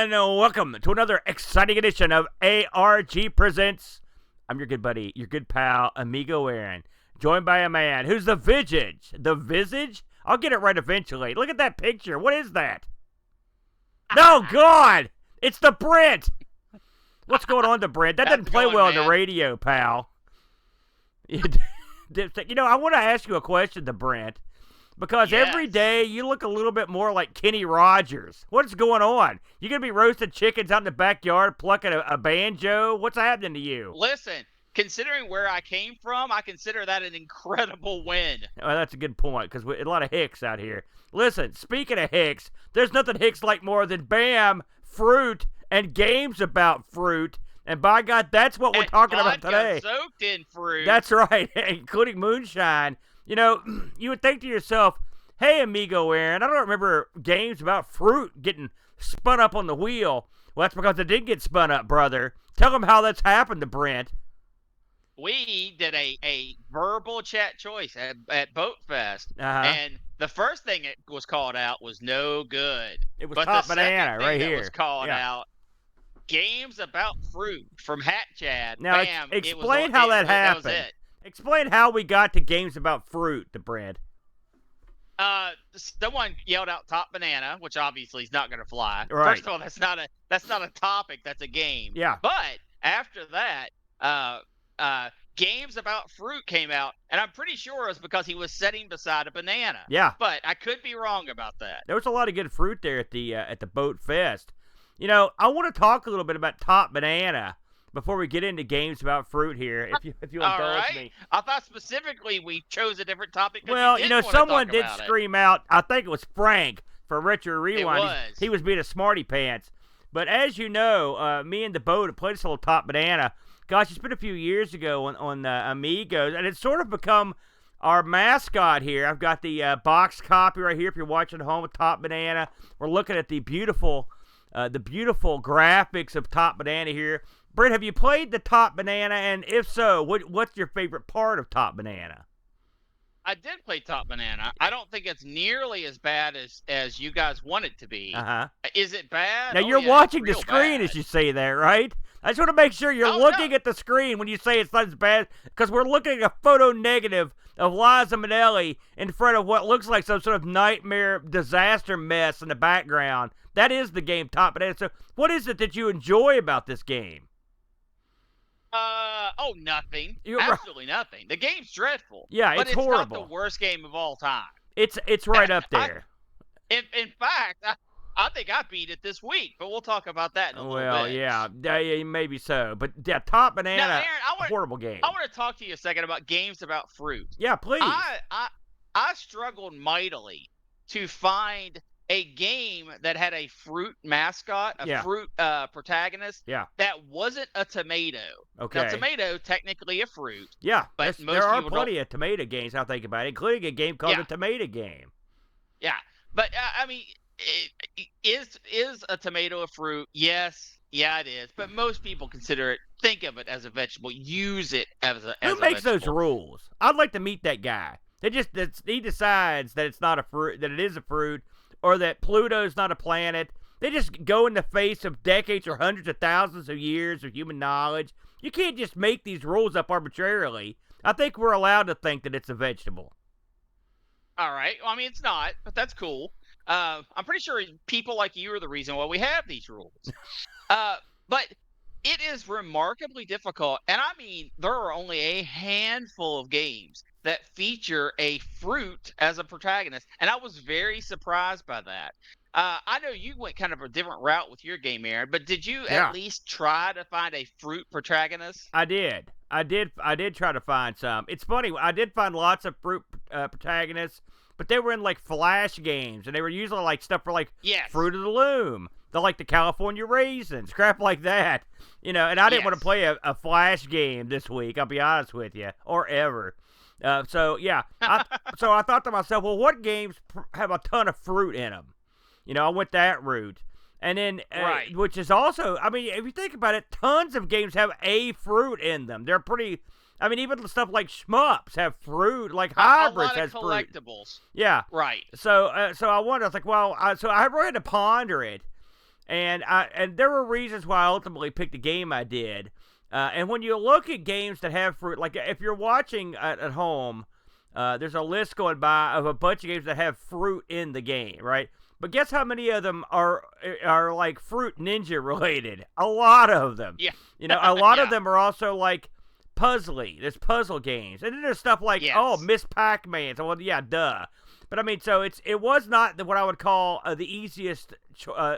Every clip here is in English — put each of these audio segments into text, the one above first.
And welcome to another exciting edition of ARG Presents. I'm your good buddy, your good pal, Amigo Aaron, joined by a man who's the visage. The visage? I'll get it right eventually. Look at that picture. What is that? No, God! It's the Brent! What's going on, the Brent? That didn't play well on the radio, pal. You know, I want to ask you a question, the Brent. Because every day you look a little bit more like Kenny Rogers. What's going on? You gonna be roasting chickens out in the backyard, plucking a banjo? What's happening to you? Listen, considering where I came from, I consider that an incredible win. Well, that's a good point, because a lot of hicks out here. Listen, speaking of hicks, there's nothing hicks like more than BAM, fruit, and games about fruit. And by God, that's what we're talking about today. Soaked in fruit. That's right, including moonshine. You know, you would think to yourself, hey, Amigo Aaron, I don't remember games about fruit getting spun up on the wheel. Well, that's because it did get spun up, brother. Tell them how that's happened to Brent. We did a verbal chat choice at Boat Fest, and the first thing it was called out was no good. It was Top Banana right here. It was called out games about fruit from Hat Chad. Now, Bam, explain how that happened. That was it. Explain how we got to games about fruit, the Brent. Someone yelled out Top Banana, which obviously is not going to fly. Right. First of all, that's not a topic. That's a game. Yeah. But after that, games about fruit came out, and I'm pretty sure it was because he was sitting beside a banana. Yeah. But I could be wrong about that. There was a lot of good fruit there at the Boat Fest. You know, I want to talk a little bit about Top Banana before we get into games about fruit here, if you indulge me. I thought specifically we chose a different topic. Well, you know, someone did scream out, I think it was Frank for Retro Rewind. It was. He was being a smarty pants. But as you know, me and the Boat played this little Top Banana. Gosh, it's been a few years ago on Amigos, and it's sort of become our mascot here. I've got the box copy right here if you're watching at home with Top Banana. We're looking at the beautiful graphics of Top Banana here. Brent, have you played the Top Banana? And if so, what's your favorite part of Top Banana? I did play Top Banana. I don't think it's nearly as bad as you guys want it to be. Is it bad? Now, you're watching the screen as you say that, right? I just want to make sure you're looking at the screen when you say it's not as bad, because we're looking at a photo negative of Liza Minnelli in front of what looks like some sort of nightmare disaster mess in the background. That is the game Top Banana. So what is it that you enjoy about this game? Nothing. Absolutely nothing. The game's dreadful. Yeah, but it's horrible. It's not the worst game of all time. It's right up there. In fact, I think I beat it this week, but we'll talk about that in a little bit. Well, yeah, maybe so. But yeah, Top Banana, now, Aaron, horrible game. I want to talk to you a second about games about fruit. Yeah, please. I struggled mightily to find a game that had a fruit mascot, fruit protagonist, that wasn't a tomato. Okay. Now, tomato, technically a fruit. Yeah, but there are plenty of tomato games, I think about it, including a game called the Tomato Game. Yeah, but, I mean, is a tomato a fruit? Yes. Yeah, it is. But most people think of it as a vegetable, use it as a Who makes vegetable. those rules? I'd like to meet that guy. He decides that it's not a fruit, that it is a fruit, or that Pluto's not a planet. They just go in the face of decades or hundreds of thousands of years of human knowledge. You can't just make these rules up arbitrarily. I think we're allowed to think that it's a vegetable. All right. Well, I mean, it's not, but that's cool. I'm pretty sure people like you are the reason why we have these rules. But it is remarkably difficult. And I mean, there are only a handful of games that feature a fruit as a protagonist. And I was very surprised by that. I know you went kind of a different route with your game, Aaron, but did you at least try to find a fruit protagonist? I did try to find some. It's funny. I did find lots of fruit protagonists, but they were in like Flash games, and they were usually like stuff for like Fruit of the Loom. They're like the California Raisins, crap like that. You know, and I didn't want to play a Flash game this week, I'll be honest with you, or ever. So I thought to myself, well, what games have a ton of fruit in them? You know, I went that route. And then, which is also, I mean, if you think about it, tons of games have a fruit in them. They're pretty, I mean, even stuff like shmups have fruit, like Hybrids has fruit. Collectibles. Yeah. Right. So I wonder, I was like, well, so I really had to ponder it. And there were reasons why I ultimately picked the game I did. And when you look at games that have fruit, like if you're watching at home, there's a list going by of a bunch of games that have fruit in the game, right? But guess how many of them are like Fruit Ninja related? A lot of them. Yeah. A lot of them are also like puzzly. There's puzzle games, and then there's stuff like Miss Pac-Man. So, well, yeah, duh. But I mean, so it was not what I would call the easiest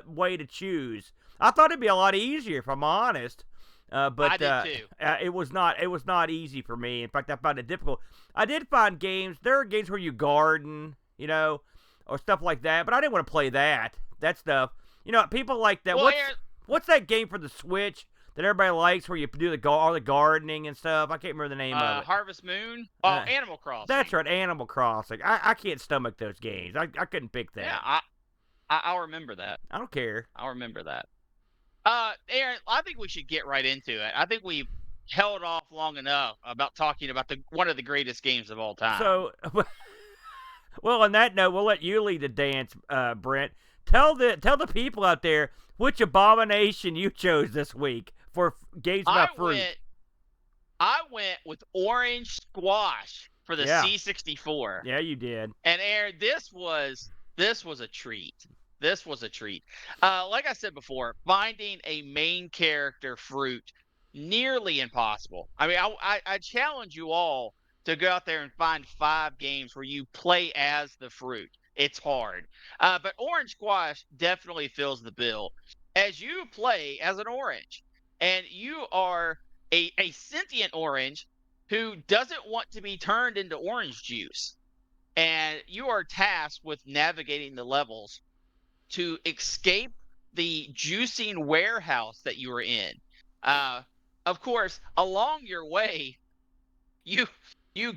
way to choose. I thought it'd be a lot easier, if I'm honest. But I did too. It was not easy for me. In fact, I found it difficult. I did find games. There are games where you Mm-hmm. garden, or stuff like that. But I didn't want to play that stuff. People like that. Well, What's that game for the Switch that everybody likes where you do all the gardening and stuff? I can't remember the name of it. Harvest Moon? Oh, Animal Crossing. That's right, Animal Crossing. I can't stomach those games. I couldn't pick that. Yeah, I'll remember that. I don't care. I'll remember that. Aaron, I think we should get right into it. I think we held off long enough about talking about one of the greatest games of all time. So, well, on that note, we'll let you lead the dance, Brent. Tell the people out there which abomination you chose this week for games about fruit. I went with Orange Squash for the C64. Yeah, you did. And Aaron, this was a treat. This was a treat. Like I said before, finding a main character fruit nearly impossible. I mean, I challenge you all to go out there and find 5 games where you play as the fruit. It's hard. But Orange Squash definitely fills the bill. As you play as an orange, and you are a sentient orange who doesn't want to be turned into orange juice. And you are tasked with navigating the levels to escape the juicing warehouse that you are in. Of course, along your way, you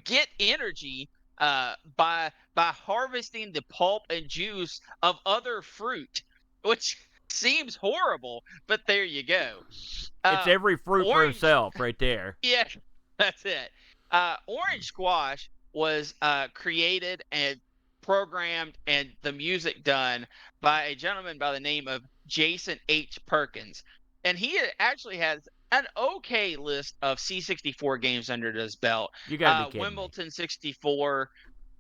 get energy by harvesting the pulp and juice of other fruit, which seems horrible, but there you go. It's every fruit for himself right there. Yeah, that's it. Orange Squash was created and programmed and the music done by a gentleman by the name of Jason H. Perkins. And he actually has an okay list of C64 games under his belt. You gotta be kidding Wimbledon me. 64.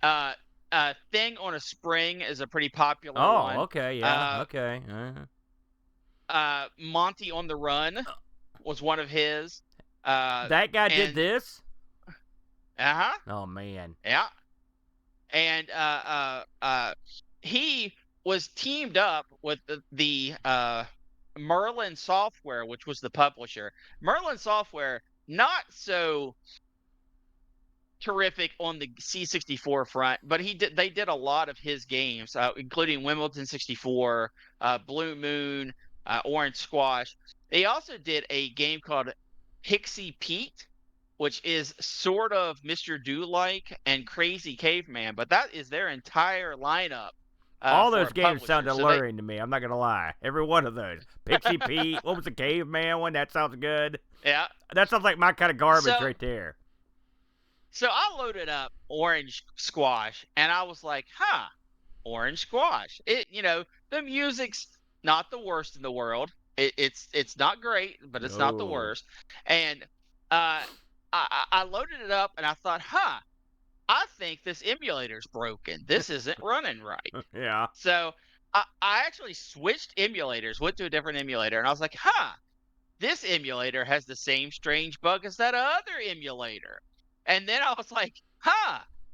Thing on a Spring is a pretty popular one. Oh, okay, yeah, okay. Monty on the Run was one of his. That guy did this? Uh-huh. Oh, man. Yeah. And he was teamed up with the Merlin Software, which was the publisher. Merlin Software, not so terrific on the C64 front, but they did a lot of his games, including Wimbledon 64, Blue Moon, Orange Squash. They also did a game called Pixie Pete, which is sort of Mr. Do-like and Crazy Caveman, but that is their entire lineup. All those games sound alluring to me. I'm not going to lie. Every one of those. Pixie Pete, what was the Caveman one? That sounds good. Yeah. That sounds like my kind of garbage right there. So I loaded up Orange Squash, and I was like, Orange Squash. The music's not the worst in the world. It's not great, but it's not the worst. And I loaded it up, and I thought, I think this emulator's broken. This isn't running right. Yeah. So I actually switched emulators, went to a different emulator, and I was like, this emulator has the same strange bug as that other emulator. And then I was like,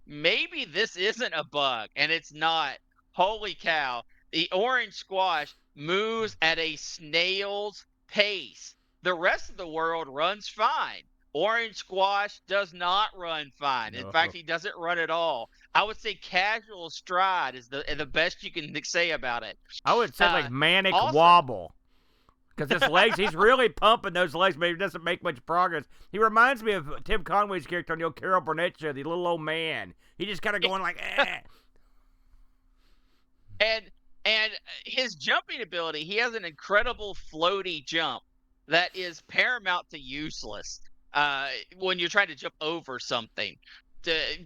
maybe this isn't a bug, and it's not. Holy cow. The Orange Squash moves at a snail's pace. The rest of the world runs fine. Orange Squash does not run fine. In fact, he doesn't run at all. I would say casual stride is the best you can say about it. I would say like manic wobble. Because his legs, he's really pumping those legs, but he doesn't make much progress. He reminds me of Tim Conway's character on the old Carol Burnett show, the little old man. He just kind of going like, eh. And his jumping ability, he has an incredible floaty jump that is paramount to useless when you're trying to jump over something,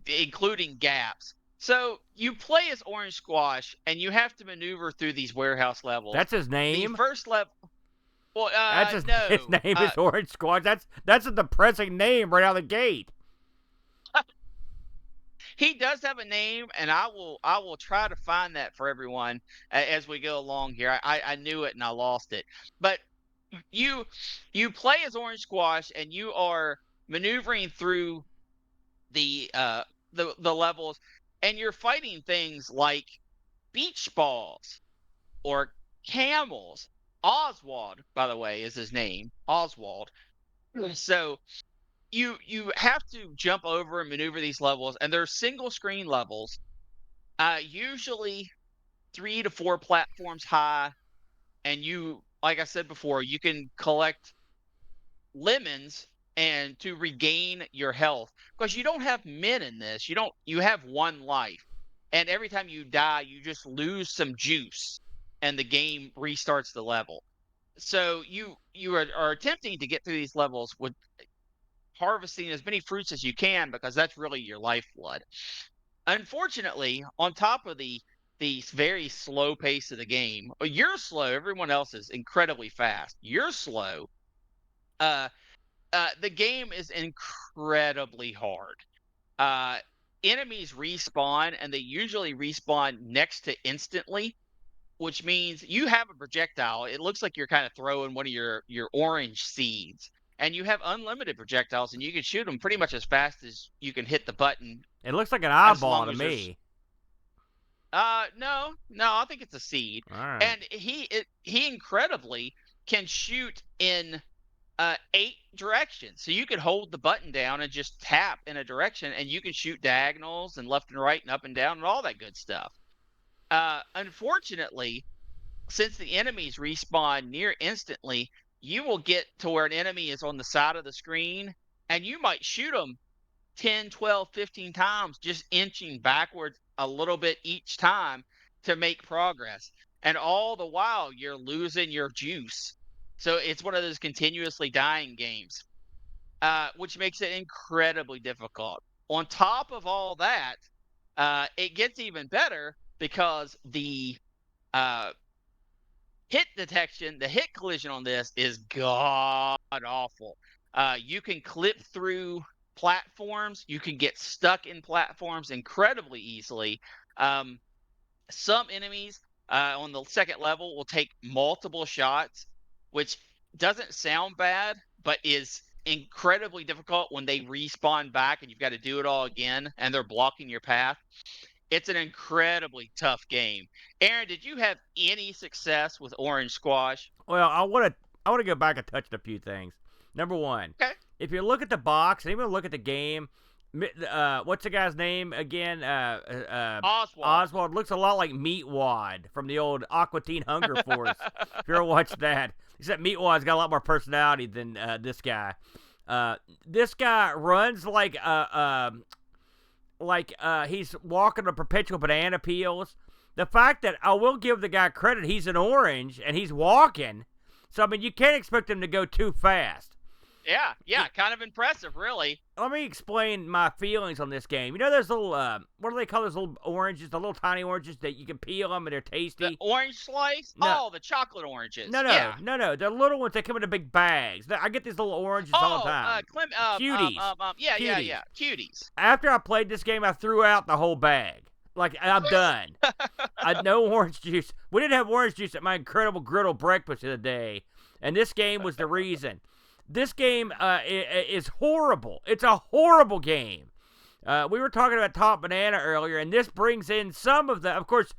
including gaps. So you play as Orange Squash, and you have to maneuver through these warehouse levels. That's his name? The first level. Well, His no. name is Orange Squash. That's a depressing name right out of the gate. He does have a name, and I will try to find that for everyone as we go along here. I knew it and I lost it. But you play as Orange Squash, and you are maneuvering through the levels, and you're fighting things like beach balls or camels. Oswald, by the way, is his name. Oswald. So you have to jump over and maneuver these levels, and they're single screen levels, usually 3 to 4 platforms high, and you, like I said before, you can collect lemons and to regain your health, because you don't have men in this. You have one life, and every time you die, you just lose some juice, and the game restarts the level. So you are attempting to get through these levels with harvesting as many fruits as you can, because that's really your lifeblood. Unfortunately, on top of the very slow pace of the game, you're slow. Everyone else is incredibly fast. You're slow. Uh, the game is incredibly hard. Uh, Enemies respawn, and they usually respawn next to instantly, which means you have a projectile. It looks like you're kind of throwing one of your orange seeds, and you have unlimited projectiles, and you can shoot them pretty much as fast as you can hit the button. It looks like an As eyeball long to as me. No, I think it's a seed. All right. And he incredibly can shoot in 8 directions. So you could hold the button down and just tap in a direction, and you can shoot diagonals and left and right and up and down and all that good stuff. Unfortunately, since the enemies respawn near instantly, you will get to where an enemy is on the side of the screen, and you might shoot them 10, 12, 15 times, just inching backwards a little bit each time to make progress. And all the while, you're losing your juice. So it's one of those continuously dying games, which makes it incredibly difficult. On top of all that, it gets even better because the hit detection, the hit collision on this is god awful. You can clip through platforms. You can get stuck in platforms incredibly easily. Some enemies on the second level will take multiple shots, which doesn't sound bad, but is incredibly difficult when they respawn back and you've got to do it all again, and they're blocking your path. It's an incredibly tough game. Aaron, did you have any success with Orange Squash? Well, I want to go back and touch a few things. Number one, okay. If you look at the box and even look at the game, what's the guy's name again? Oswald. Oswald looks a lot like Meatwad from the old Aqua Teen Hunger Force. If you ever watched that, except Meatwad's got a lot more personality than this guy. This guy runs like he's walking on perpetual banana peels. The fact that I will give the guy credit, he's an orange and he's walking. So I mean, you can't expect him to go too fast. Yeah, kind of impressive, really. Let me explain my feelings on this game. You know those little, what do they call those little oranges, the little tiny oranges that you can peel them and they're tasty? The orange slice? No. Oh, the chocolate oranges. No. They're little ones that come in the big bags. I get these little oranges all the time. Cuties. Yeah. Cuties. After I played this game, I threw out the whole bag. Like, I'm done. No orange juice. We didn't have orange juice at my incredible griddle breakfast of the day, and this game was the reason. This game is horrible. It's a horrible game. We were talking about Top Banana earlier, and this brings in some of the... Of course,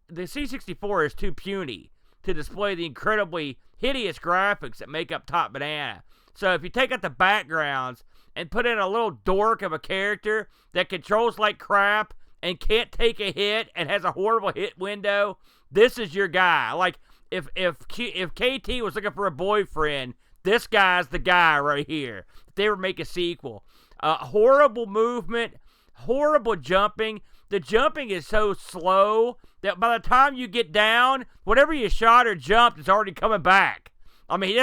the C64 is too puny to display the incredibly hideous graphics that make up Top Banana. So if you take out the backgrounds and put in a little dork of a character that controls like crap and can't take a hit and has a horrible hit window, this is your guy. Like, if KT was looking for a boyfriend... This guy's the guy right here. If they would make a sequel. Horrible movement, horrible jumping. The jumping is so slow that by the time you get down, whatever you shot or jumped is already coming back. I mean,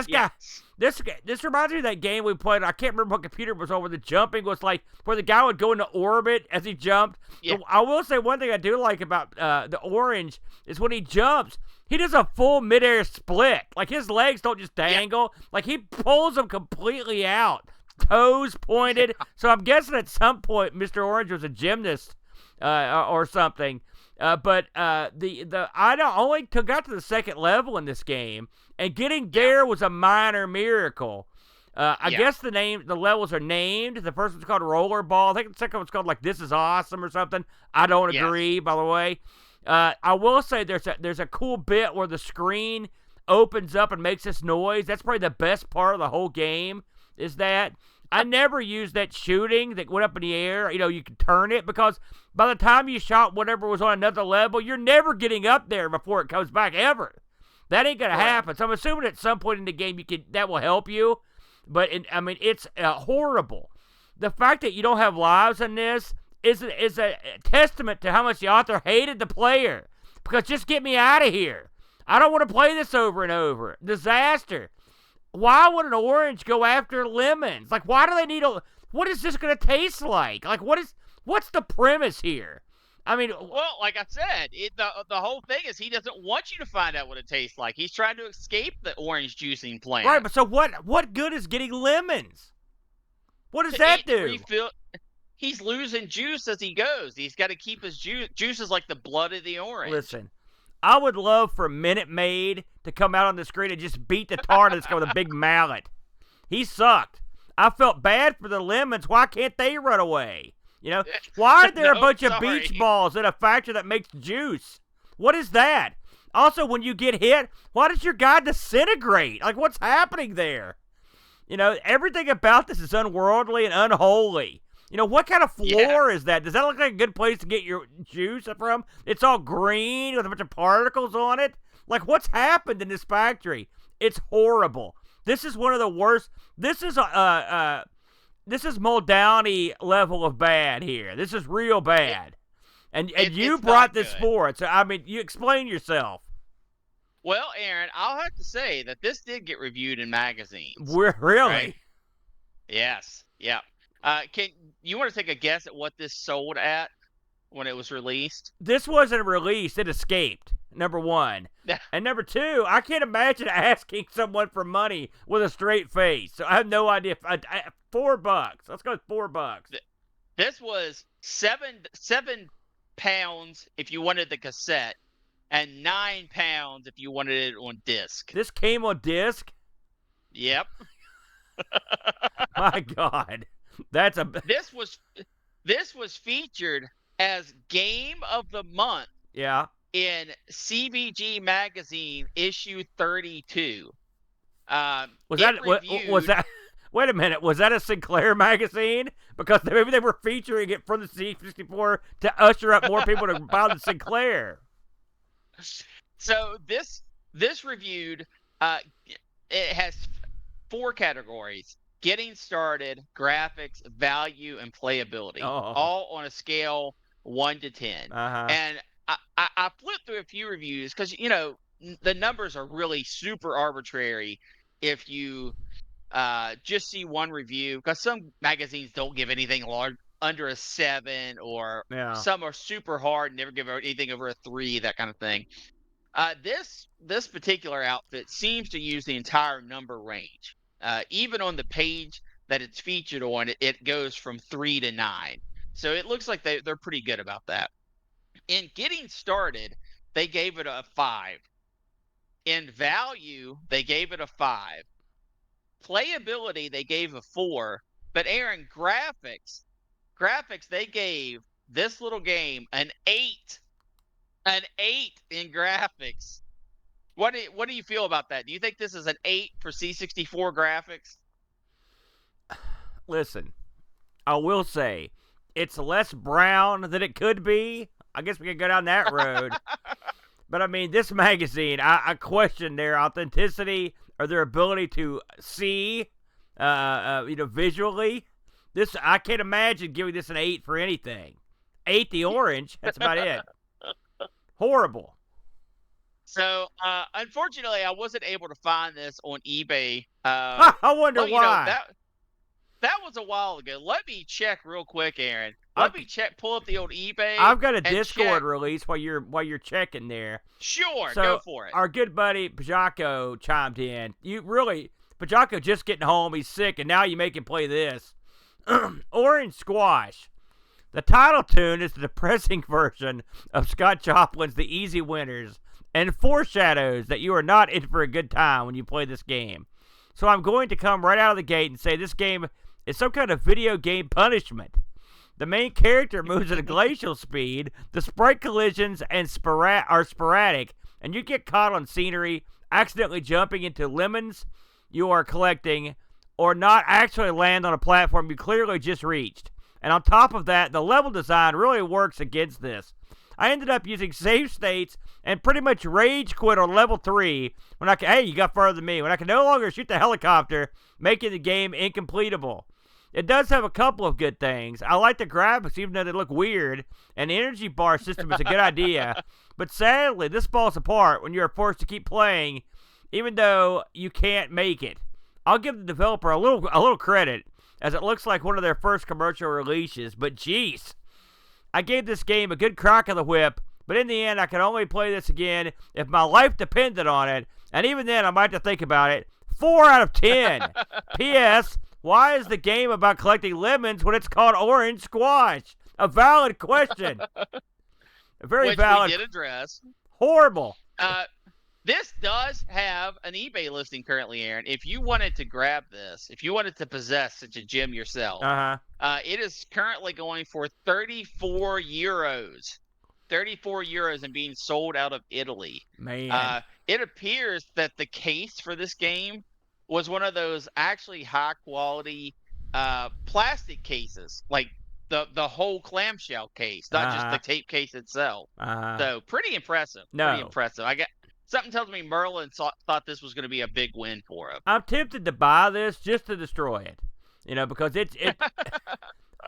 This reminds me of that game we played. I can't remember what computer it was on, where the jumping was like where the guy would go into orbit as he jumped. Yeah. I will say one thing I do like about the Orange is when he jumps, he does a full midair split. Like his legs don't just dangle. Yeah. Like he pulls them completely out, toes pointed. So I'm guessing at some point Mr. Orange was a gymnast or something. But I only got to the second level in this game, and getting there was a minor miracle. I guess the levels are named. The first one's called Rollerball. I think the second one's called like This Is Awesome or something. I don't agree, by the way. I will say there's a cool bit where the screen opens up and makes this noise. That's probably the best part of the whole game. Is that I never used that shooting that went up in the air. You know, you could turn it, because by the time you shot whatever was on another level, you're never getting up there before it comes back ever. That ain't gonna happen. So I'm assuming at some point in the game that will help you. But it's horrible. The fact that you don't have lives in this is a testament to how much the author hated the player. Because just get me out of here. I don't want to play this over and over. Disaster. Why would an orange go after lemons? Like, why do they need what is this going to taste like? Like, what's the premise here? I mean, well, like I said, the whole thing is he doesn't want you to find out what it tastes like. He's trying to escape the orange juicing plant. Right, but so what good is getting lemons? What does that do? He's losing juice as he goes. He's got to keep his juice. Juice is like the blood of the orange. Listen, I would love for Minute Maid to come out on the screen and just beat the tar out of this guy with a big mallet. He sucked. I felt bad for the lemons. Why can't they run away? You know, why are there a bunch of beach balls in a factory that makes juice? What is that? Also, when you get hit, why does your guy disintegrate? Like, what's happening there? You know, everything about this is unworldly and unholy. You know, what kind of floor is that? Does that look like a good place to get your juice from? It's all green with a bunch of particles on it. Like, what's happened in this factory? It's horrible. This is one of the worst. This is Muldowney level of bad here. This is real bad. And you brought this forward. So, I mean, you explain yourself. Well, Aaron, I'll have to say that this did get reviewed in magazines. Really? Right? Yes. Yeah. Can you want to take a guess at what this sold at when it was released? This wasn't released. It escaped, number one. And number two, I can't imagine asking someone for money with a straight face. So I have no idea. $4. Let's go with $4. This was seven pounds if you wanted the cassette, and £9 if you wanted it on disc. This came on disc? Yep. My God. This was featured as Game of the Month. Yeah. In CBG magazine issue 32. Was that? Wait a minute. Was that a Sinclair magazine? Because maybe they were featuring it from the C64 to usher up more people to buy the Sinclair. So this reviewed. It has 4 categories: getting started, graphics, value, and playability. All on a scale 1 to 10. And I flipped through a few reviews because, you know, the numbers are really super arbitrary if you just see one review, because some magazines don't give anything under a 7, or some are super hard and never give anything over a 3, that kind of thing. This particular outfit seems to use the entire number range. Even on the page that it's featured on, it goes from 3 to 9. So it looks like they're pretty good about that. In getting started, they gave it a 5. In value, they gave it a 5. Playability, they gave a 4. But Aaron, graphics, they gave this little game an 8. An 8 in graphics. What do you feel about that? Do you think this is an 8 for C64 graphics? Listen, I will say it's less brown than it could be. I guess we could go down that road. But, I mean, this magazine, I question their authenticity or their ability to see, visually. I can't imagine giving this an 8 for anything. 8 the orange, that's about it. Horrible. So, unfortunately, I wasn't able to find this on eBay. I wonder Well, you know why. that was a while ago. Let me check real quick, Aaron. I've Let me check. Pull up the old eBay I've got a and Discord check. release while you're checking there. Sure, go So for it. our good buddy Pajako chimed in. Pajako just getting home. He's sick, and now you make him play this. Orange Squash. The title tune is the depressing version of Scott Joplin's The Easy Winners and foreshadows that you are not in for a good time when you play this game. So I'm going to come right out of the gate and say this game is some kind of video game punishment. The main character moves at a glacial speed, the sprite collisions are sporadic, and you get caught on scenery, accidentally jumping into lemons you are collecting, or not actually land on a platform you clearly just reached. And on top of that, the level design really works against this. I ended up using save states and pretty much rage quit on level 3 when hey, you got further than me, when I can no longer shoot the helicopter, making the game incompletable. It does have a couple of good things. I like the graphics, even though they look weird, and the energy bar system is a good idea. But sadly, this falls apart when you are forced to keep playing, even though you can't make it. I'll give the developer a little credit, as it looks like one of their first commercial releases, but jeez. I gave this game a good crack of the whip, but in the end, I could only play this again if my life depended on it, and even then, I might have to think about it. 4 out of 10. P.S. Why is the game about collecting lemons when it's called Orange Squash? A valid question. A very valid. Which we did address. Horrible. This does have an eBay listing currently, Aaron. If you wanted to grab this, if you wanted to possess such a gem yourself, it is currently going for 34 euros. 34 euros and being sold out of Italy. Man. It appears that the case for this game was one of those actually high quality plastic cases, like the whole clamshell case, not just the tape case itself. So pretty impressive. Pretty impressive. Something tells me Merlin thought this was going to be a big win for him. I'm tempted to buy this just to destroy it, because it's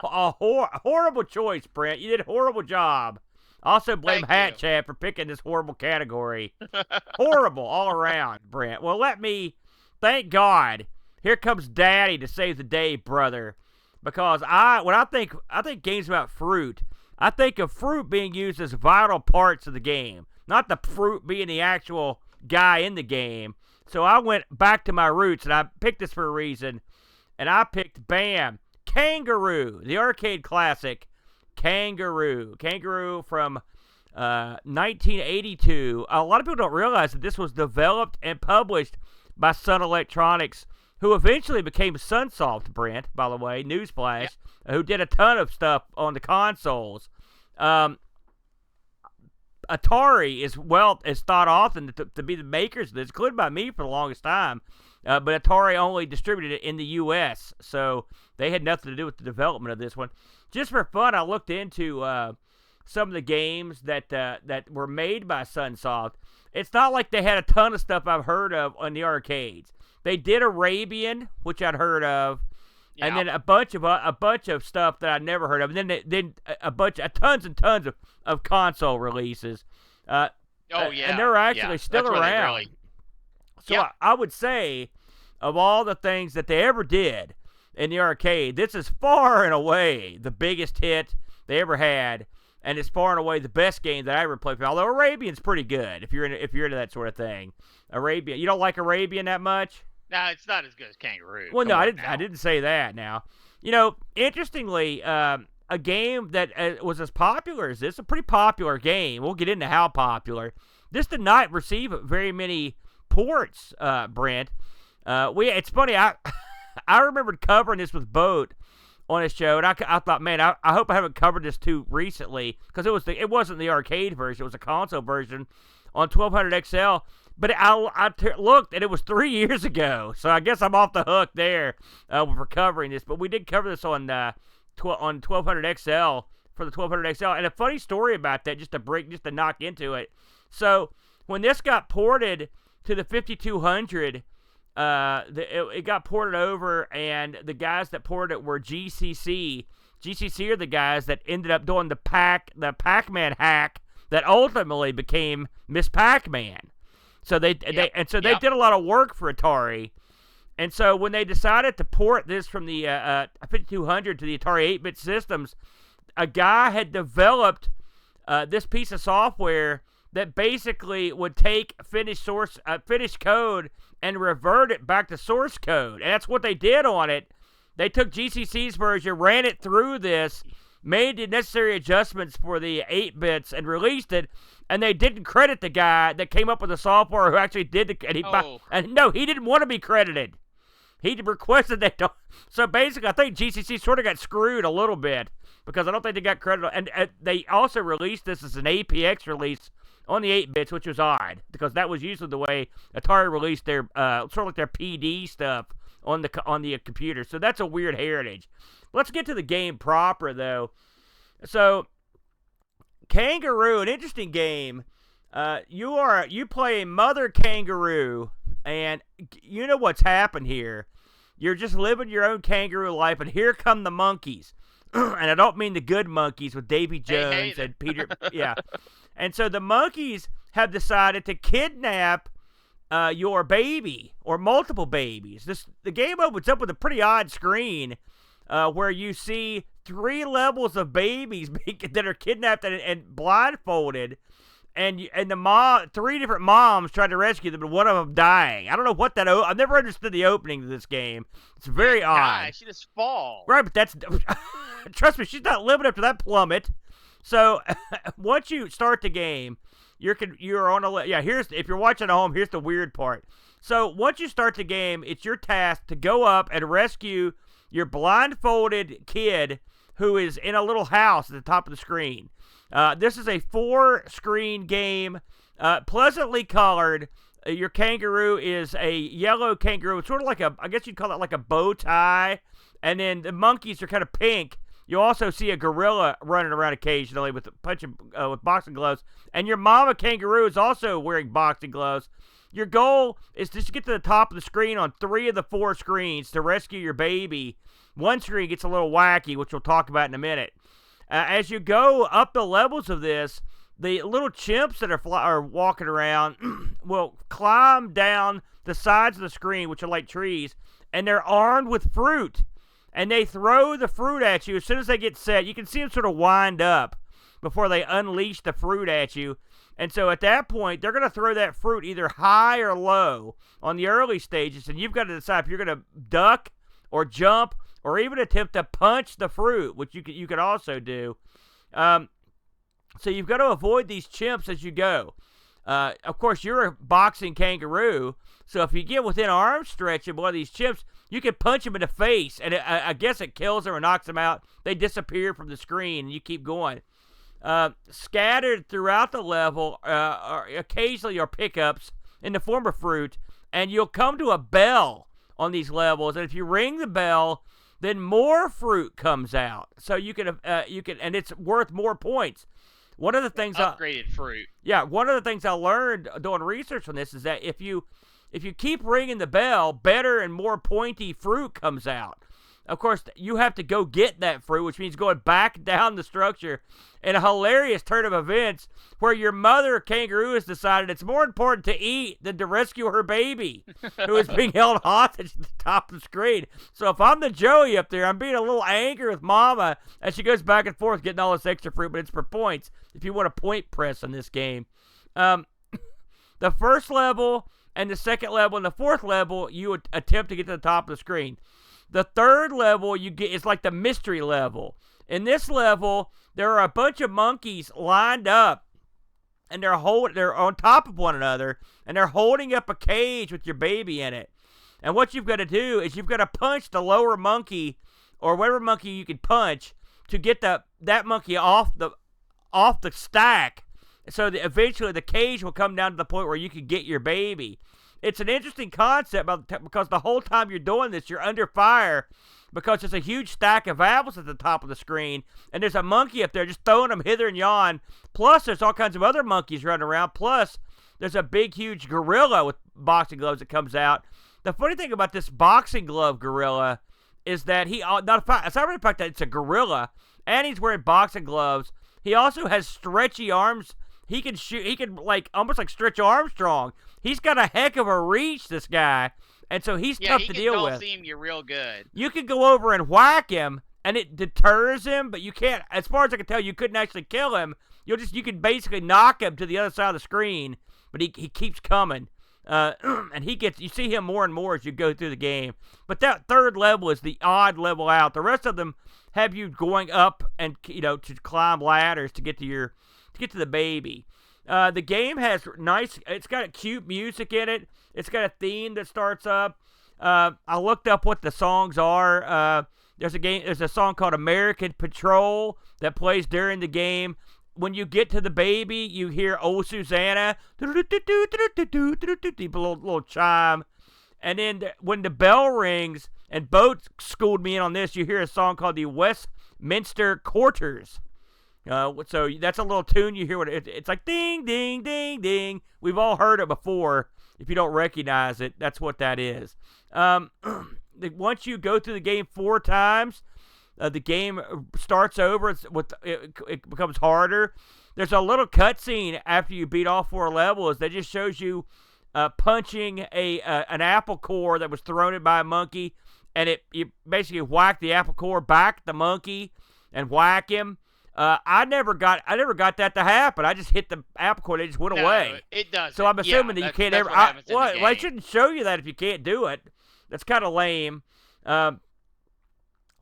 a horrible choice, Brent. You did a horrible job. Also blame Hat Chat for picking this horrible category. Horrible all around, Brent. Well, thank God, here comes Daddy to save the day, brother. Because when I think games about fruit, I think of fruit being used as vital parts of the game, not the fruit being the actual guy in the game. So I went back to my roots, and I picked this for a reason. And I picked, bam, Kangaroo, the arcade classic, Kangaroo. Kangaroo from 1982. A lot of people don't realize that this was developed and published by Sun Electronics, who eventually became Sunsoft, Brent, by the way, newsflash, who did a ton of stuff on the consoles. Atari is thought often to be the makers of this, included by me for the longest time, but Atari only distributed it in the U.S., so they had nothing to do with the development of this one. Just for fun, I looked into some of the games that were made by Sunsoft. It's not like they had a ton of stuff I've heard of on the arcades. They did Arabian, which I'd heard of, and then a bunch of stuff that I'd never heard of, and then tons and tons of console releases. And they're actually still around. So I would say, of all the things that they ever did in the arcade, this is far and away the biggest hit they ever had, and it's far and away the best game that I ever played. Although Arabian's pretty good if you're into that sort of thing. Arabian, you don't like Arabian that much? No, it's not as good as Kangaroo. Well, no, I didn't say that. Now, interestingly, a game that was as popular as this, a pretty popular game. We'll get into how popular. This did not receive very many ports, Brent. It's funny. I remembered covering this with Boat on a show, and I thought, man, I hope I haven't covered this too recently, because it wasn't the arcade version; it was a console version on 1200 XL. But I looked, and it was 3 years ago, so I guess I'm off the hook there for covering this. But we did cover this on 1200 XL for the 1200 XL, and a funny story about that, just to knock into it. So when this got ported to the 5200. It got ported over, and the guys that ported it were GCC. GCC are the guys that ended up doing the Pac-Man hack that ultimately became Miss Pac-Man. So they did a lot of work for Atari. And so when they decided to port this from the 5200 to the Atari 8-bit systems, a guy had developed this piece of software that basically would take finished code and revert it back to source code. And that's what they did on it. They took GCC's version, ran it through this, made the necessary adjustments for the 8-bits, and released it. And they didn't credit the guy that came up with the software who actually did and no, he didn't want to be credited. He requested that. So basically, I think GCC sort of got screwed a little bit because I don't think they got credit. And they also released this as an APX release on the 8-bits, which was odd because that was usually the way Atari released their sort of like their PD stuff on the computer. So that's a weird heritage. Let's get to the game proper, though. So Kangaroo, an interesting game. You play Mother Kangaroo. And you know what's happened here. You're just living your own kangaroo life, and here come the monkeys. And I don't mean the good monkeys with Davy Jones and Peter. Yeah. And so the monkeys have decided to kidnap your baby or multiple babies. The game opens up with a pretty odd screen where you see 3 levels of babies that are kidnapped and blindfolded. And the mom, 3 different moms tried to rescue them, but one of them dying. I don't know what that. I've never understood the opening of this game. It's very odd. She just falls. Right, but that's trust me, she's not living up to that plummet. So once you start the game, you're on a if you're watching at home, here's the weird part. So once you start the game, it's your task to go up and rescue your blindfolded kid who is in a little house at the top of the screen. This is a 4-screen game, pleasantly colored. Your kangaroo is a yellow kangaroo. It's sort of like I guess you'd call it like a bow tie. And then the monkeys are kind of pink. You also see a gorilla running around occasionally with boxing gloves. And your mama kangaroo is also wearing boxing gloves. Your goal is just to get to the top of the screen on 3 of the 4 screens to rescue your baby. One screen gets a little wacky, which we'll talk about in a minute. As you go up the levels of this, the little chimps that are walking around will climb down the sides of the screen, which are like trees, and they're armed with fruit. And they throw the fruit at you as soon as they get set. You can see them sort of wind up before they unleash the fruit at you. And so at that point, they're going to throw that fruit either high or low on the early stages, and you've got to decide if you're going to duck or jump or even attempt to punch the fruit, which you could also do. So you've got to avoid these chimps as you go. Of course, you're a boxing kangaroo, so if you get within arm stretch of one of these chimps, you can punch them in the face, and I guess it kills them or knocks them out. They disappear from the screen, and you keep going. Scattered throughout the level occasionally are pickups in the form of fruit, and you'll come to a bell on these levels, and if you ring the bell, then more fruit comes out. So you can, and it's worth more points. One of the things upgraded fruit. Yeah, one of the things I learned doing research on this is that if you keep ringing the bell, better and more pointy fruit comes out. Of course, you have to go get that fruit, which means going back down the structure in a hilarious turn of events where your mother kangaroo has decided it's more important to eat than to rescue her baby, who is being held hostage at the top of the screen. So if I'm the Joey up there, I'm being a little angry with Mama as she goes back and forth getting all this extra fruit, but it's for points if you want to point press in this game. The first level and the second level and the fourth level, you would attempt to get to the top of the screen. The third level you get is like the mystery level. In this level, there are a bunch of monkeys lined up, and they're on top of one another, and they're holding up a cage with your baby in it. And what you've got to do is you've got to punch the lower monkey, or whatever monkey you can punch, to get that monkey off the stack, so that eventually the cage will come down to the point where you can get your baby. It's an interesting concept because the whole time you're doing this, you're under fire because there's a huge stack of apples at the top of the screen, and there's a monkey up there just throwing them hither and yon. Plus, there's all kinds of other monkeys running around. Plus, there's a big, huge gorilla with boxing gloves that comes out. The funny thing about this boxing glove gorilla is that aside from the fact that it's a gorilla and he's wearing boxing gloves, he also has stretchy arms. He can shoot. He can like almost like Stretch Armstrong. He's got a heck of a reach, this guy, and so he's tough to deal with. Yeah, he can you real good. You can go over and whack him, and it deters him, but you can't. As far as I can tell, you couldn't actually kill him. You can basically knock him to the other side of the screen, but he keeps coming. And you see him more and more as you go through the game. But that third level is the odd level out. The rest of them have you going up and to climb ladders to get to the baby. The game has it's got cute music in it. It's got a theme that starts up. I looked up what the songs are. There's a song called American Patrol that plays during the game. When you get to the baby, you hear "Oh Susanna," little chime, and then when the bell rings, and Boat schooled me in on this, you hear a song called the Westminster Quarters. So that's a little tune you hear. It's like ding, ding, ding, ding. We've all heard it before. If you don't recognize it, that's what that is. Once you go through the game 4 times, the game starts over. It becomes harder. There's a little cutscene after you beat all 4 levels that just shows you punching an apple core that was thrown in by a monkey, and you basically whack the apple core back at the monkey and whack him. I never got that to happen. I just hit the apple core; they just went away. It does. So I'm assuming that you can't ever. I shouldn't show you that if you can't do it. That's kind of lame.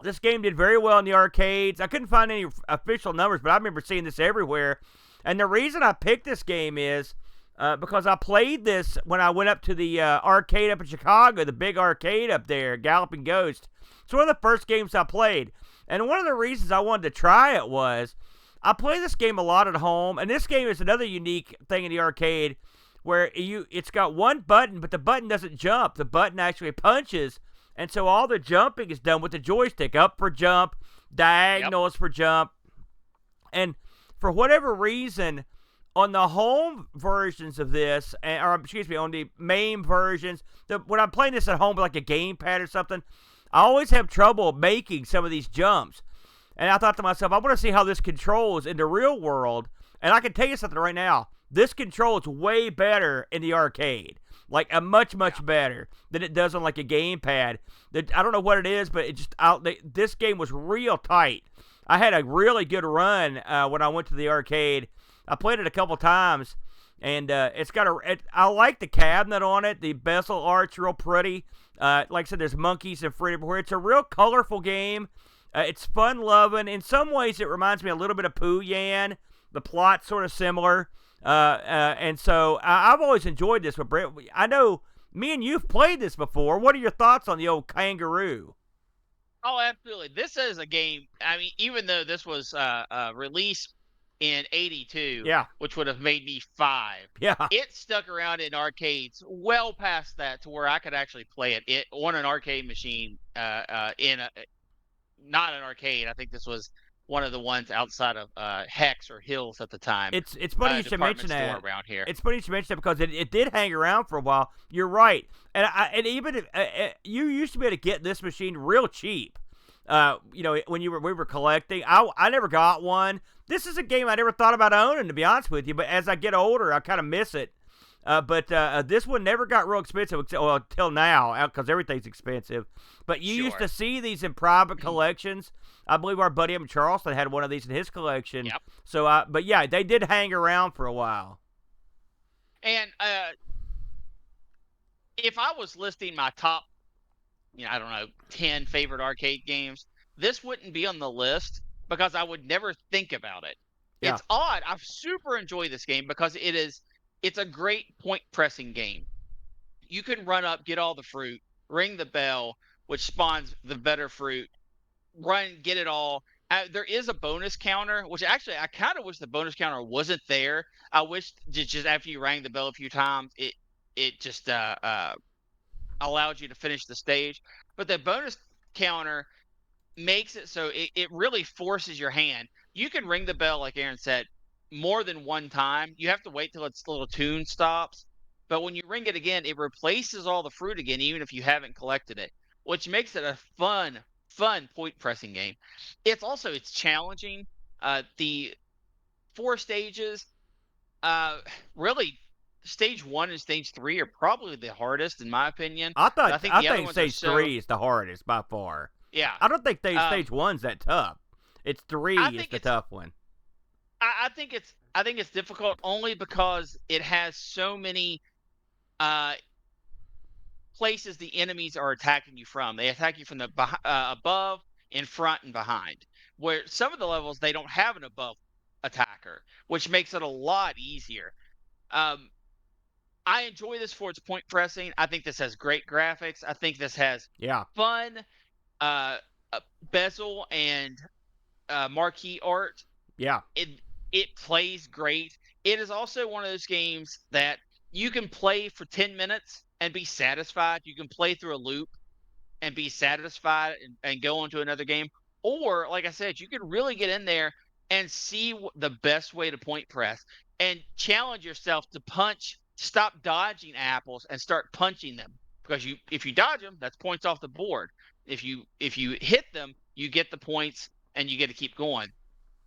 This game did very well in the arcades. I couldn't find any official numbers, but I remember seeing this everywhere. And the reason I picked this game is because I played this when I went up to the arcade up in Chicago, the big arcade up there, Galloping Ghost. It's one of the first games I played. And one of the reasons I wanted to try it was I play this game a lot at home, and this game is another unique thing in the arcade where it's got one button, but the button doesn't jump. The button actually punches. And so all the jumping is done with the joystick. Up for jump, diagonals for jump. And for whatever reason, on the home versions of this, on the main versions, when I'm playing this at home with like a gamepad or something, I always have trouble making some of these jumps. And I thought to myself, I want to see how this controls in the real world. And I can tell you something right now. This controls way better in the arcade. Like a much better than it does on like a gamepad. I don't know what it is, but this game was real tight. I had a really good run when I went to the arcade. I played it a couple times, and I like the cabinet on it. The bezel art's real pretty. Like I said, there's monkeys and fruit everywhere. It's a real colorful game. It's fun loving. In some ways, it reminds me a little bit of Pooh Yan. The plot's sort of similar. And so I've always enjoyed this with Brett. I know me and you've played this before. What are your thoughts on the old Kangaroo? Oh, absolutely. This is a game. I mean, even though this was released in '82, which would have made me 5, it stuck around in arcades well past that to where I could actually play it on an arcade machine. Not an arcade. I think this was one of the ones outside of Hex or Hills at the time. It's funny you should mention that. Around here. It's funny you should mention that because it did hang around for a while. You're right, and even you used to be able to get this machine real cheap. When we were collecting, I never got one. This is a game I never thought about owning, to be honest with you. But as I get older, I kind of miss it. But this one never got real expensive until now, because everything's expensive. But you used to see these in private collections. I believe our buddy in Charleston had one of these in his collection. Yep. So, but yeah, they did hang around for a while. And if I was listing my top, 10 favorite arcade games, this wouldn't be on the list because I would never think about it. Yeah. It's odd. I've super enjoyed this game because it's a great point pressing game. You can run up, get all the fruit, ring the bell, which spawns the better fruit, run, get it all. There is a bonus counter, which actually I kind of wish the bonus counter wasn't there. I wish just after you rang the bell a few times, it just allowed you to finish the stage. But the bonus counter makes it so it really forces your hand. You can ring the bell, like Aaron said, more than one time. You have to wait till its little tune stops. But when you ring it again, it replaces all the fruit again, even if you haven't collected it, which makes it a fun point pressing game. It's challenging. The 4 stages, Uh, really, stage 1 and stage 3 are probably the hardest in my opinion. But I think I the other think ones are stage so 3 is the hardest by far. yeah. I don't think Um, stage 1's that tough. It's I 3 is think the it's tough one. I think it's difficult only because it has so many uh places the enemies are attacking you from. They attack you from the above, in front, and behind. Where some of the levels they don't have an above attacker, which makes it a lot easier. Um, I enjoy this for its point pressing. I think this has great graphics. I think this has Yeah. fun uh, bezel and marquee art. Yeah. It plays great. It is also one of those games that you can play for 10 minutes and be satisfied. You can play through a loop and be satisfied and go on to another game. Or, like I said, you can really get in there and see the best way to point press and challenge yourself to punch, stop dodging apples and start punching them. Because if you dodge them, that's points off the board. If you hit them, you get the points and you get to keep going.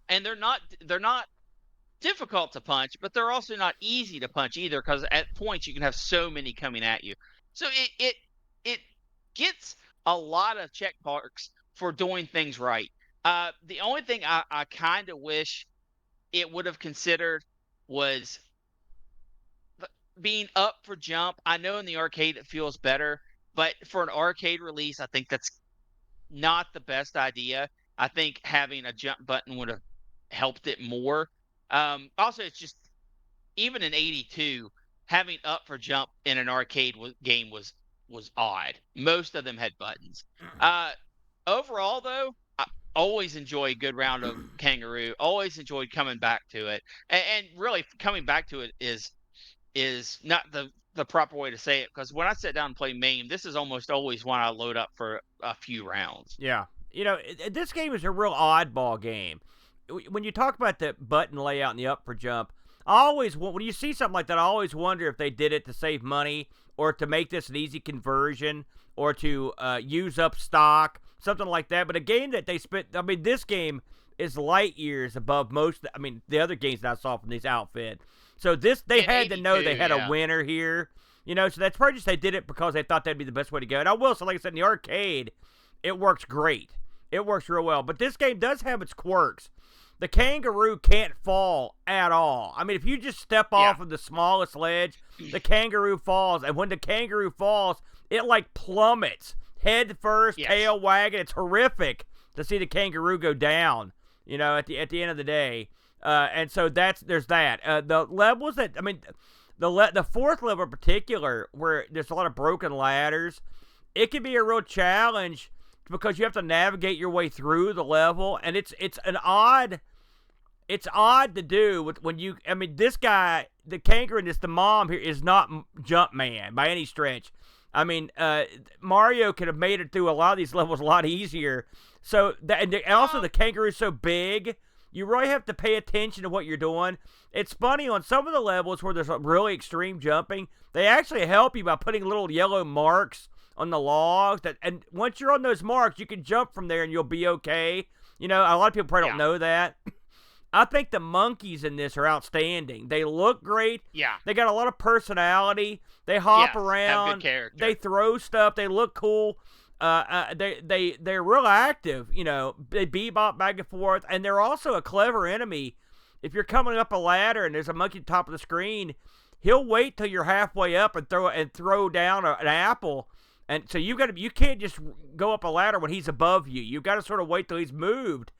And they're not difficult to punch, but they're also not easy to punch either because at points you can have so many coming at you. So it gets a lot of check marks for doing things right. The only thing I kind of wish it would have considered was being up for jump. I know in the arcade it feels better, but for an arcade release, I think that's not the best idea. I think having a jump button would have helped it more. Also, it's just even in '82, having up for jump in an arcade game was odd. Most of them had buttons. Uh, Overall, though, I always enjoy a good round of Kangaroo. Always enjoyed coming back to it, and really coming back to it is not the proper way to say it because when I sit down and play MAME, this is almost always one I load up for a few rounds. Yeah. This game is a real oddball game. When you talk about the button layout and the up for jump, when you see something like that, I always wonder if they did it to save money or to make this an easy conversion or to use up stock, something like that. But a game that they spent, I mean, this game is light years above most, I mean, the other games that I saw from this outfit. So they had to know they had a winner here. So that's probably just they did it because they thought that'd be the best way to go. And I will say, like I said, in the arcade, it works great. It works real well. But this game does have its quirks. The Kangaroo can't fall at all. I mean, if you just step off of the smallest ledge, the Kangaroo falls. And when the Kangaroo falls, it like plummets. Head first, tail wagging. It's horrific to see the Kangaroo go down, at the end of the day. And so there's that. The levels that, I mean, the fourth level in particular, where there's a lot of broken ladders, it can be a real challenge because you have to navigate your way through the level, and it's odd to do this guy, the Kangaroo, the mom here is not Jumpman by any stretch. I mean, Mario could have made it through a lot of these levels a lot easier. So also the Kangaroo's so big, you really have to pay attention to what you're doing. It's funny, on some of the levels where there's really extreme jumping, they actually help you by putting little yellow marks on the logs. And once you're on those marks, you can jump from there and you'll be okay. A lot of people probably don't know that. I think the monkeys in this are outstanding. They look great. Yeah. They got a lot of personality. They hop around. Have good character. They throw stuff. They look cool. They're real active. They bebop back and forth, and they're also a clever enemy. If you're coming up a ladder and there's a monkey at the top of the screen, he'll wait till you're halfway up and throw down an apple. And so you can't just go up a ladder when he's above you. You've got to sort of wait till he's moved.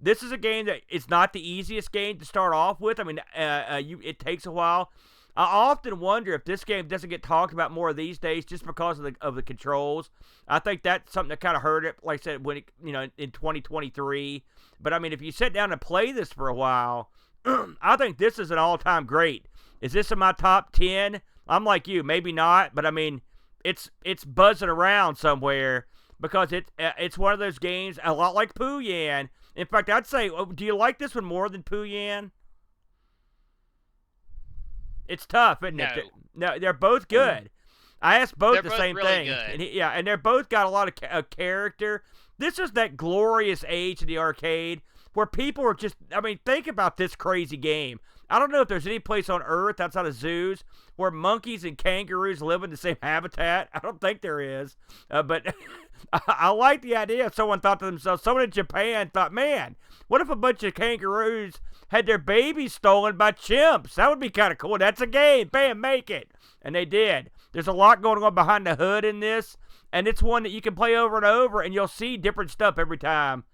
This is a game that it's not the easiest game to start off with. I mean, it takes a while. I often wonder if this game doesn't get talked about more these days just because of the controls. I think that's something that kind of hurt it, like I said, when in 2023. But I mean, if you sit down and play this for a while, I think this is an all-time great. Is this in my top 10? I'm like you, maybe not, but I mean, it's buzzing around somewhere because it's one of those games a lot like Poo Yan. In fact, I'd say, do you like this one more than Poo Yan? It's tough, isn't it? No, they're both good. I asked both the same really thing. Good. And they're both got a lot of character. This is that glorious age of the arcade where people are just, I mean, think about this crazy game. I don't know if there's any place on Earth outside of zoos where monkeys and kangaroos live in the same habitat. I don't think there is. But I like the idea if someone thought to themselves, someone in Japan thought, man, what if a bunch of kangaroos had their babies stolen by chimps? That would be kind of cool. That's a game. Bam, make it. And they did. There's a lot going on behind the hood in this, and it's one that you can play over and over, and you'll see different stuff every time.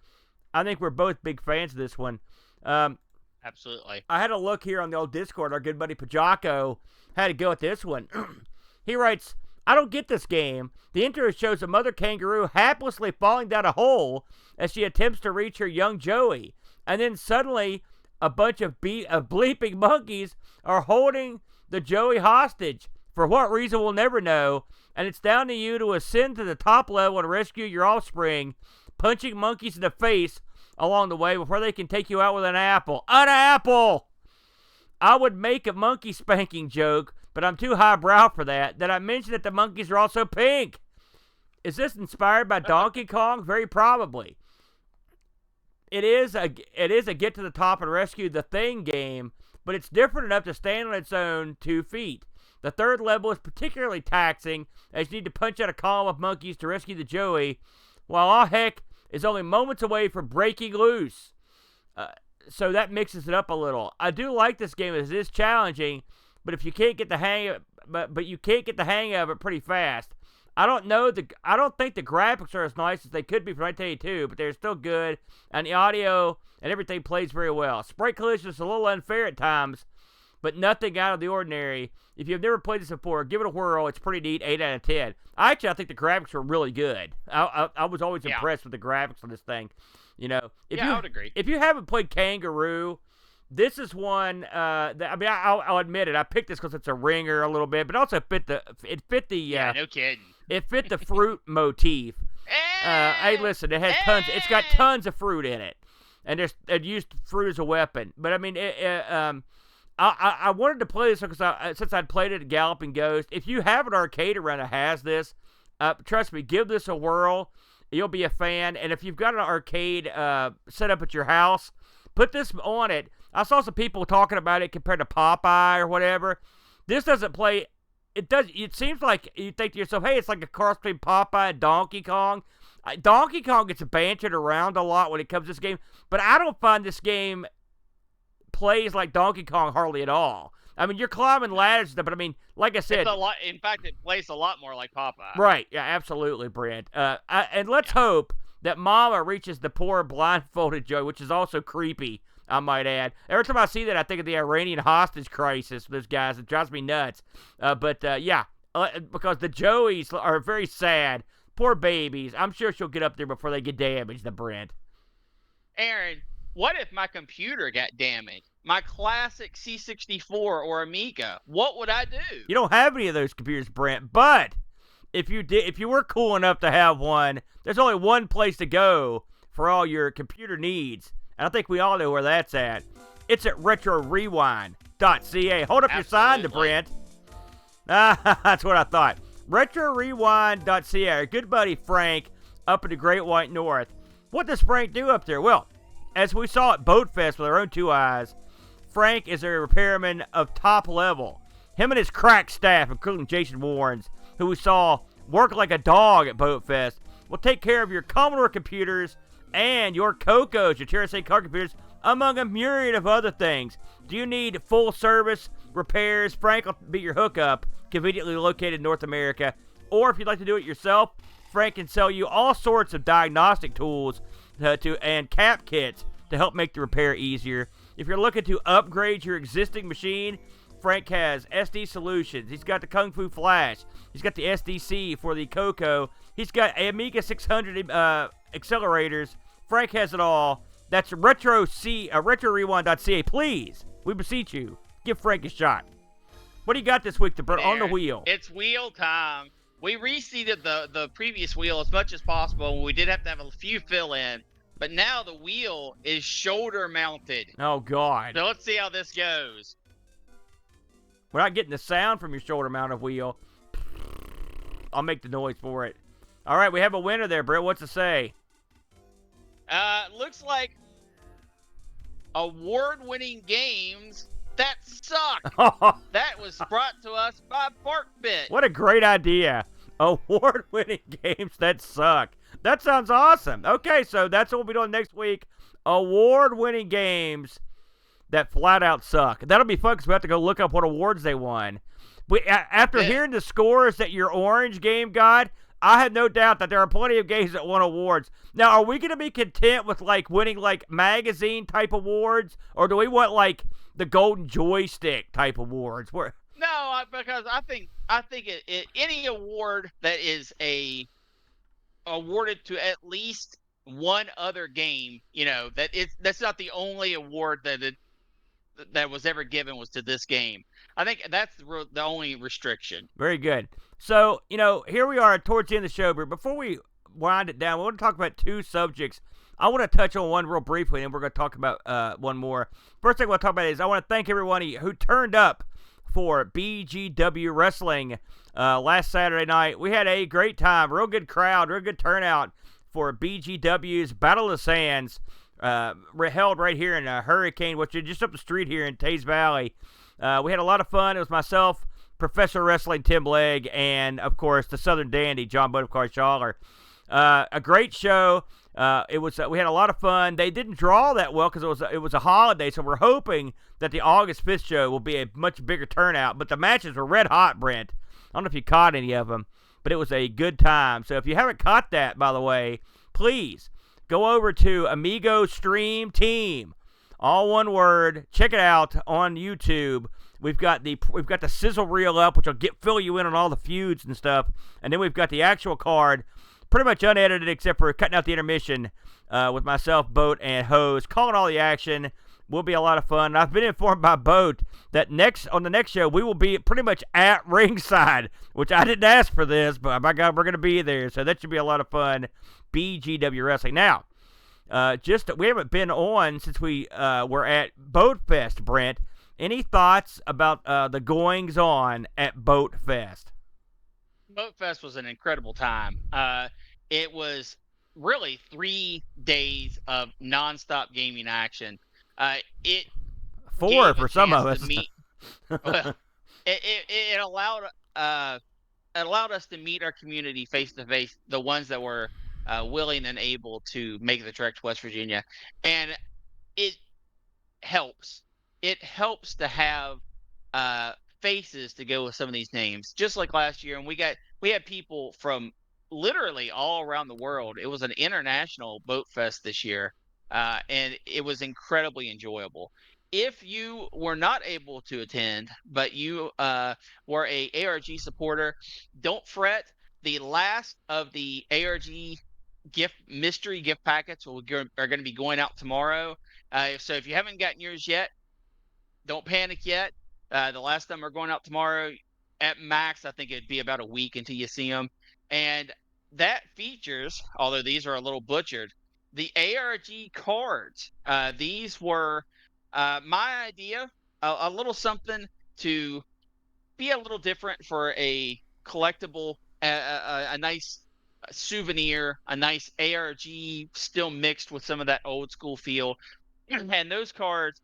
I think we're both big fans of this one. Absolutely. I had a look here on the old Discord. Our good buddy Pajako had to go at this one. He writes, I don't get this game. The intro shows a mother kangaroo haplessly falling down a hole as she attempts to reach her young Joey. And then suddenly, a bunch of bleeping monkeys are holding the Joey hostage. For what reason, we'll never know. And it's down to you to ascend to the top level and rescue your offspring, punching monkeys in the face along the way before they can take you out with an apple. An apple! I would make a monkey spanking joke, but I'm too highbrow for that. Did I mention that the monkeys are also pink? Is this inspired by Donkey Kong? Very probably. It is a get to the top and rescue the thing game, but it's different enough to stand on its own 2 feet. The third level is particularly taxing, as you need to punch out a column of monkeys to rescue the Joey, while all heck is only moments away from breaking loose. So that mixes it up a little. I do like this game as it is challenging, but if you can't get the hang of it, but you can't get the hang of it pretty fast. I don't think the graphics are as nice as they could be for 1982, but they're still good, and the audio and everything plays very well. Sprite collision is a little unfair at times, but nothing out of the ordinary. If you've never played this before, give it a whirl. It's pretty neat, 8 out of 10. I think the graphics were really good. I was always impressed with the graphics on this thing. You know, I would agree. If you haven't played Kangaroo, this is one. I'll admit it. I picked this because it's a ringer a little bit, but also it fit the. Yeah, no kidding. It fit the fruit motif. Hey, listen, it has tons. It's got tons of fruit in it, and it used fruit as a weapon. But I mean, I wanted to play this because since I'd played it at Galloping Ghost. If you have an arcade around that has this, trust me, give this a whirl. You'll be a fan. And if you've got an arcade set up at your house, put this on it. I saw some people talking about it compared to Popeye or whatever. This doesn't play. It seems like you think to yourself, hey, it's like a cross between Popeye and Donkey Kong. Donkey Kong gets bantered around a lot when it comes to this game, but I don't find this game plays like Donkey Kong hardly at all. I mean, you're climbing ladders and stuff, but I mean, like I said, it's a lot. In fact, it plays a lot more like Popeye. Right? Yeah, absolutely, Brent. And let's hope that Mama reaches the poor blindfolded Joey, which is also creepy, I might add. Every time I see that, I think of the Iranian hostage crisis. Those guys, it drives me nuts. Because the Joeys are very sad, poor babies. I'm sure she'll get up there before they get damaged. The Brent. Aaron, what if my computer got damaged? My classic C64 or Amiga. What would I do? You don't have any of those computers, Brent. But if you were cool enough to have one, there's only one place to go for all your computer needs. And I think we all know where that's at. It's at RetroRewind.ca. Hold up your sign to Brent. That's what I thought. RetroRewind.ca. Our good buddy Frank up in the Great White North. What does Frank do up there? Well, as we saw at Boat Fest with our own two eyes, Frank is a repairman of top level. Him and his crack staff, including Jason Warrens, who we saw work like a dog at Boat Fest, will take care of your Commodore computers and your Cocos, your TRS-8 card computers, among a myriad of other things. Do you need full service repairs? Frank will be your hookup, conveniently located in North America. Or if you'd like to do it yourself, Frank can sell you all sorts of diagnostic tools and cap kits to help make the repair easier. If you're looking to upgrade your existing machine, Frank has SD Solutions. He's got the Kung Fu Flash. He's got the SDC for the Coco. He's got Amiga 600 accelerators. Frank has it all. That's RetroRewind.ca. Please, we beseech you, give Frank a shot. What do you got this week to put on the wheel? It's wheel time. We reseated the previous wheel as much as possible. We did have to have a few fill in. But now the wheel is shoulder mounted. Oh, God. So let's see how this goes. We're not getting the sound from your shoulder mounted wheel. I'll make the noise for it. All right, we have a winner there, Brett. What's it say? Looks like award-winning games that suck. That was brought to us by BarkBit. What a great idea. Award-winning games that suck. That sounds awesome. Okay, so that's what we'll be doing next week. Award-winning games that flat out suck. That'll be fun because we have to go look up what awards they won. After hearing the scores that your Orange game got, I have no doubt that there are plenty of games that won awards. Now, are we going to be content with like winning like magazine type awards, or do we want like the Golden Joystick type awards? No, because I think any award that is awarded to at least one other game, that's not the only award that was ever given was to this game. I think that's the only restriction. Very good. So, here we are towards the end of the show, but before we wind it down, we want to talk about two subjects. I want to touch on one real briefly, and we're going to talk about one more. First thing I want to talk about is I want to thank everyone who turned up for BGW Wrestling last Saturday night. We had a great time, real good crowd, real good turnout for BGW's Battle of the Sands, held right here in Hurricane, which is just up the street here in Taze Valley. We had a lot of fun. It was myself, Professor Wrestling Tim Legg, and, of course, the Southern Dandy, John Bodekar Schaller. A great show. We had a lot of fun. They didn't draw that well because it was a holiday, so we're hoping that the August 5th show will be a much bigger turnout. But the matches were red hot, Brent. I don't know if you caught any of them, but it was a good time. So if you haven't caught that, by the way, please go over to Amigos Stream Team. All one word. Check it out on YouTube. We've got the sizzle reel up, which will fill you in on all the feuds and stuff. And then we've got the actual card, pretty much unedited except for cutting out the intermission with myself, Boat, and Hose, calling all the action. Will be a lot of fun. And I've been informed by Boat that on the next show we will be pretty much at ringside, which I didn't ask for this, but by God, we're going to be there. So that should be a lot of fun. BGW Wrestling. Now, we haven't been on since we were at Boat Fest, Brent. Any thoughts about the goings on at Boat Fest? Boat Fest was an incredible time. It was really 3 days of nonstop gaming action. It 4 for some of us. Well, it allowed us to meet our community face to face, the ones that were willing and able to make the trek to West Virginia, and it helps. It helps to have faces to go with some of these names, just like last year. And we had people from literally all around the world. It was an international boat fest this year, and it was incredibly enjoyable. If you were not able to attend, but you were a ARG supporter, don't fret. The last of the ARG mystery gift packets are going to be going out tomorrow. So if you haven't gotten yours yet, don't panic yet. The last of them are going out tomorrow. At max, I think it'd be about a week until you see them. And that features, although these are a little butchered, the ARG cards. These were my idea, a little something to be a little different for a collectible, a nice souvenir, a nice ARG still mixed with some of that old school feel. And those cards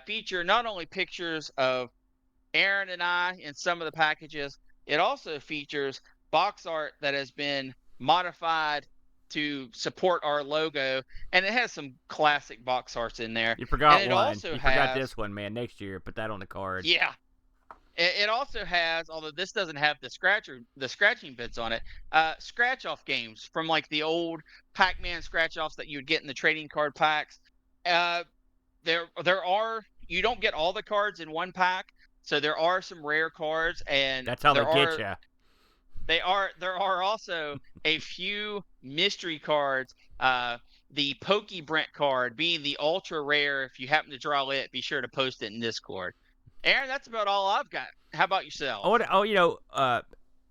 feature not only pictures of Aaron and I in some of the packages, it also features box art that has been modified to support our logo, and it has some classic box arts in there. You forgot and one. Forgot this one, man. Next year, put that on the card. Yeah. It also has, although this doesn't have the scratching bits on it, scratch-off games from like the old Pac-Man scratch-offs that you would get in the trading card packs. You don't get all the cards in one pack, so there are some rare cards, and that's how they get you. There are also a few mystery cards. The Pokey Brent card being the ultra rare. If you happen to draw it, be sure to post it in Discord. Aaron, that's about all I've got. How about yourself? I don't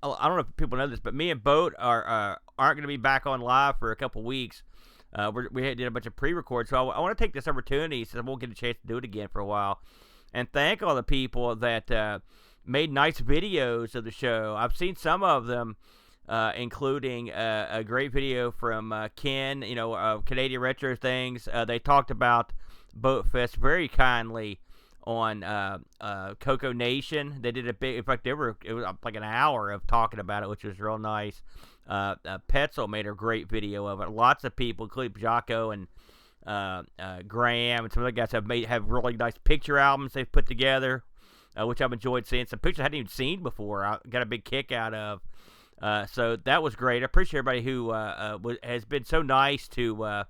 know if people know this, but me and Boat aren't going to be back on live for a couple weeks. We did a bunch of pre-records, so I want to take this opportunity, since I won't get a chance to do it again for a while, and thank all the people that made nice videos of the show. I've seen some of them, including a great video from Ken, Canadian Retro Things. They talked about Boat Fest very kindly Coco Nation. They did a big, in fact, it was like an hour of talking about it, which was real nice. Petzel made a great video of it. Lots of people, including Jocko and Graham and some other guys have really nice picture albums they've put together, which I've enjoyed seeing. Some pictures I hadn't even seen before. I got a big kick out of. So that was great. I appreciate everybody who has been so nice to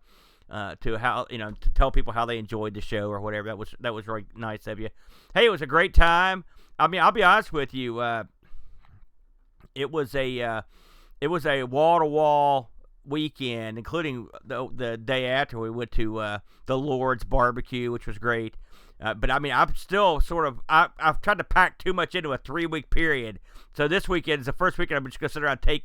how, to tell people how they enjoyed the show or whatever. That was really nice of you. Hey, it was a great time. I mean, I'll be honest with you. It was a wall-to-wall weekend, including the day after we went to the Lord's Barbecue, which was great. But I mean, I'm still I've tried to pack too much into a 3-week period. So this weekend is the first weekend I'm just gonna sit around and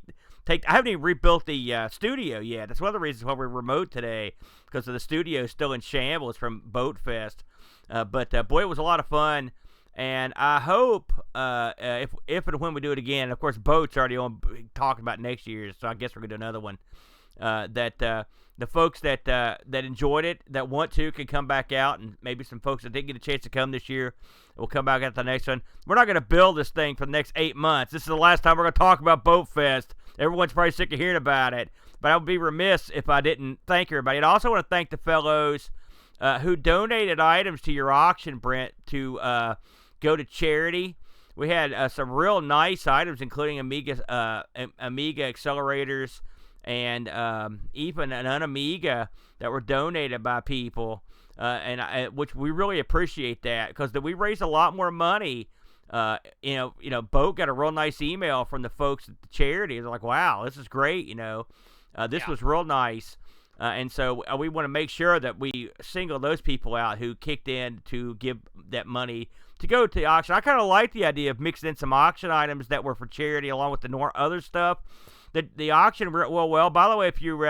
take. I haven't even rebuilt the studio yet. That's one of the reasons why we're remote today, because the studio is still in shambles from Boat Fest. But boy, it was a lot of fun. And I hope if and when we do it again, of course, Boat's already on talking about next year's, so I guess we're gonna do another one. That the folks that enjoyed it, that want to, can come back out, and maybe some folks that didn't get a chance to come this year will come back at the next one. We're not gonna build this thing for the next 8 months. This is the last time we're gonna talk about Boat Fest. Everyone's probably sick of hearing about it, but I would be remiss if I didn't thank everybody. And I also want to thank the fellows who donated items to your auction, Brent, to go to charity. We had some real nice items, including Amiga accelerators and even an Amiga that were donated by people, which we really appreciate that, because we raised a lot more money. Boat got a real nice email from the folks at the charity. They're like, "Wow, this is great." This was real nice. And so we want to make sure that we single those people out who kicked in to give that money to go to the auction. I kind of like the idea of mixing in some auction items that were for charity along with the other stuff. The auction, well, by the way, if you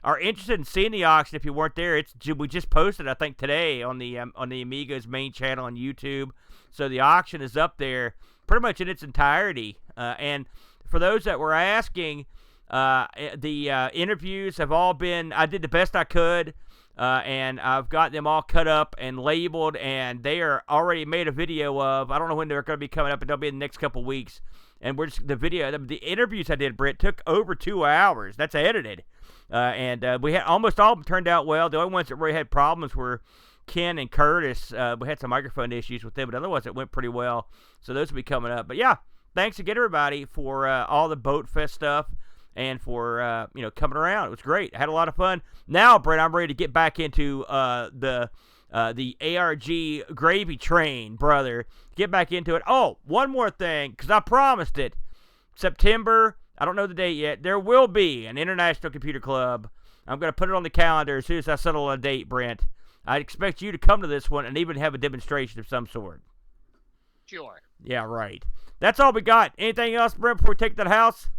are interested in seeing the auction, if you weren't there, we just posted, I think, today on the Amigos main channel on YouTube. So the auction is up there pretty much in its entirety. And for those that were asking, the interviews have all been, I did the best I could, and I've got them all cut up and labeled, and they are already made a video of. I don't know when they're going to be coming up, but they'll be in the next couple weeks. And the interviews I did, Britt, took over 2 hours. That's edited. And we had almost all of them turned out well. The only ones that really had problems were Ken and Curtis. We had some microphone issues with them, but otherwise it went pretty well. So those will be coming up. But yeah, thanks again, everybody, for all the Boat Fest stuff and for coming around. It was great. I had a lot of fun. Now, Brent, I'm ready to get back into the ARG gravy train, brother. Get back into it. Oh, one more thing, because I promised it. September, I don't know the date yet, there will be an International Computer Club. I'm going to put it on the calendar as soon as I settle on a date, Brent. I expect you to come to this one and even have a demonstration of some sort. Sure. Yeah, right. That's all we got. Anything else, Brent, before we take that house?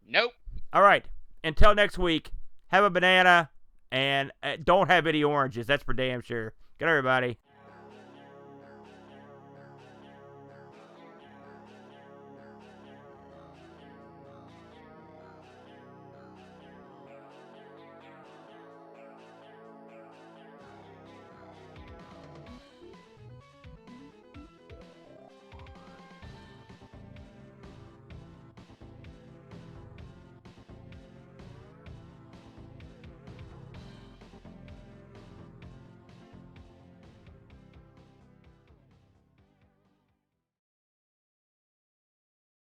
Nope. All right. Until next week, have a banana and don't have any oranges. That's for damn sure. Good, everybody.